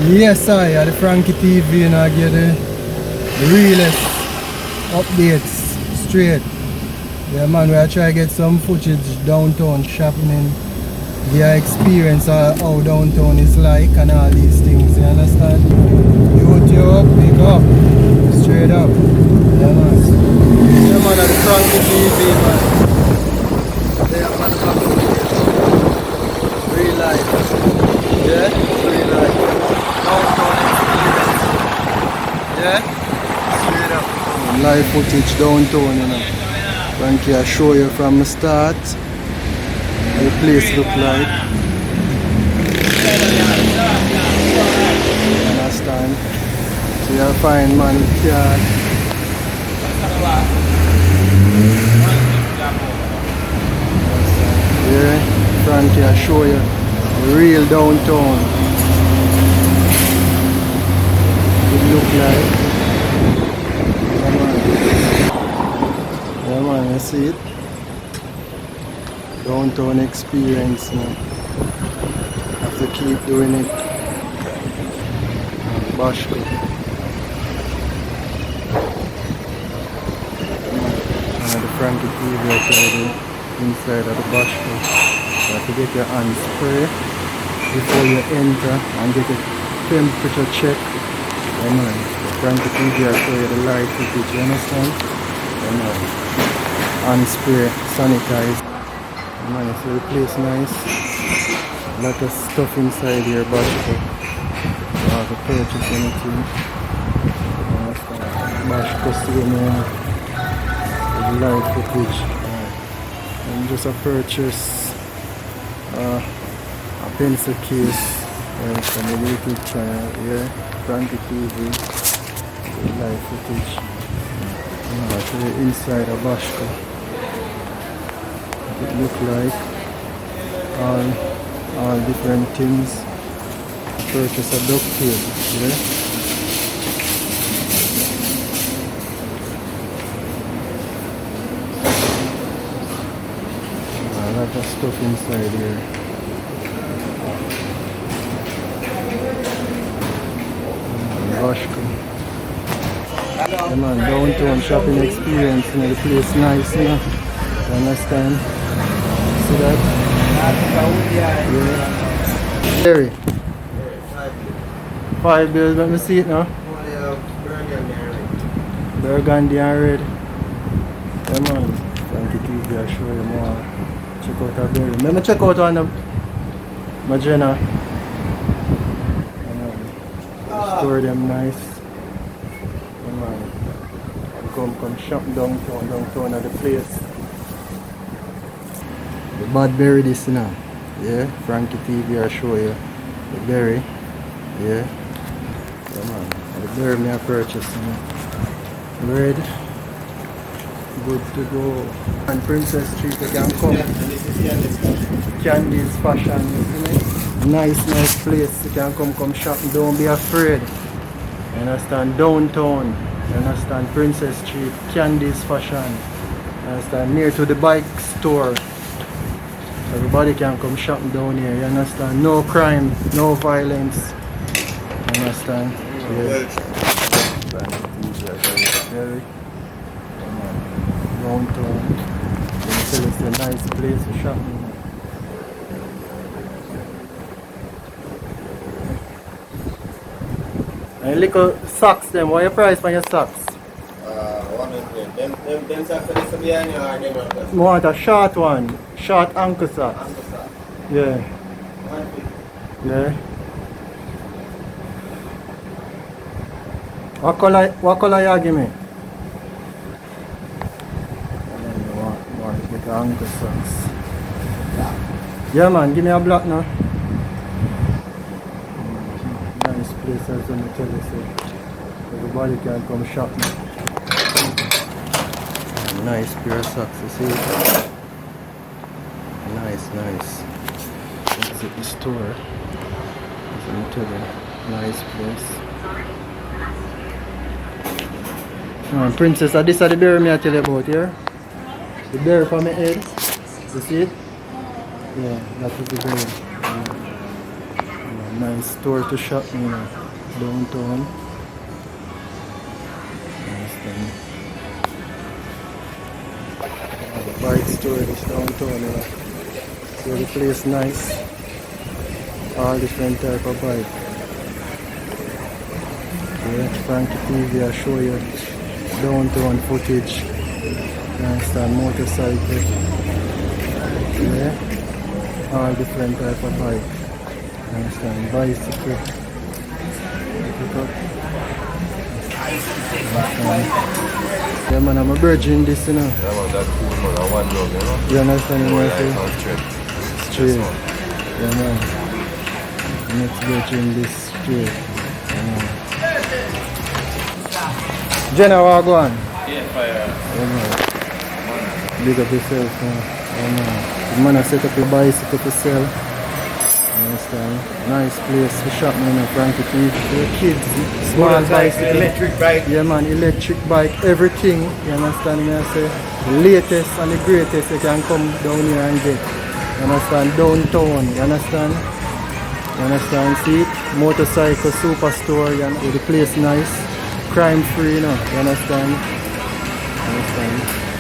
Yes, I at the Frankie TV and I get the realest updates straight. Yeah, man, we are trying to get some footage downtown shopping and their experience of how downtown is like and all these things, you understand? YouTube, big up, straight up. Yeah, man. Yeah, man, at the Frankie TV, man. Yeah, man, real life. Yeah, real life. Downtown experience. Yeah, straight up. Live footage downtown, you know. Frankie, I show you from the start how the place look like. Understand? So you'll find man car. Yeah, Frankie, I show you the real downtown. It look like. Yeah man, you see it? Downtown experience, man. Have to keep doing it. Bashko. The Frankie TV already inside of the Bashko. You have to get your hands spray before you enter and get a temperature check. Yeah man, the Frankie TV will show you the live footage, you understand? Yeah man. And spray, sanitize. Man, you see the place nice. A lot of stuff inside here, but you have to purchase anything. Bash customer with live footage. And just a purchase a pencil case from the YouTube channel here, Frankie TV with live footage. To the inside of Bashko. It look like all different things. Purchase a duct tape, yeah? A lot of stuff inside here. Bashko. Yeah man, downtown shopping experience, you know, the place nice, you know. You understand? See that? Yeah. Jerry. 5 bills, let me see it now. Burgundy and red. Yeah man. Frankie TV, I'll show you more. Check out our berry. Let me check out on the Magena. Store them nice. Yeah man. Come shop downtown at the place. The bad berry this now. Yeah, Frankie TV I'll show you the berry. Yeah. Yeah man. The berry me I purchased, you know. Red. Good to go. And Princess Street you can come. Candies fashion, isn't it? Nice place. You can come shop. Don't be afraid. You understand? Downtown. You understand? Princess Street, Candies fashion. You understand? Near to the bike store. Everybody can come shopping down here. You understand? No crime, no violence. You understand? Yeah. Downtown. It's a nice place to shop. And little socks them, what your price for your socks? 100. Them socks are this behind you or them are I want a short one, short ankle socks. Ankle socks. Yeah. 150. Yeah. What color you give me? I want to get ankle socks. Yeah man, give me a black now. Nice place as I tell you, so everybody can come shop now. Nice pair of socks, you see it? Nice. Exit the store. As I tell you, nice place. Princess, this is the berry me I tell you about here. The berry for my head. You see it? Yeah, that is the berry. Nice store to shop, you know, downtown. Nice thing. Bike store is downtown, you know. So the place nice. All different type of bike. Yeah, Frankie TV, I show you downtown footage. You understand, motorcycle. Yeah, all different type of bike. You understand, bicycle. Pick up. Yeah man, I'm a virgin this, you know. Yeah, man, that's cool, man. I want love, you know. You understand what I say? Straight. Straight. Yeah man. Next virgin this straight. Yeah man. Jenna, what go on? Yeah, fire. Yeah man. Big up yourself, man. Yeah man. The man has set up a bicycle to sell. You understand? Nice place to shop, man. Frankie TV for your kids. Small bicycle. Electric bike. Yeah man, electric bike, everything. You understand me? I say the latest and the greatest you can come down here and get. You understand? Downtown. You understand? You understand? See it? Motorcycle superstore. You know, the place nice. Crime free, you know. You understand? You understand?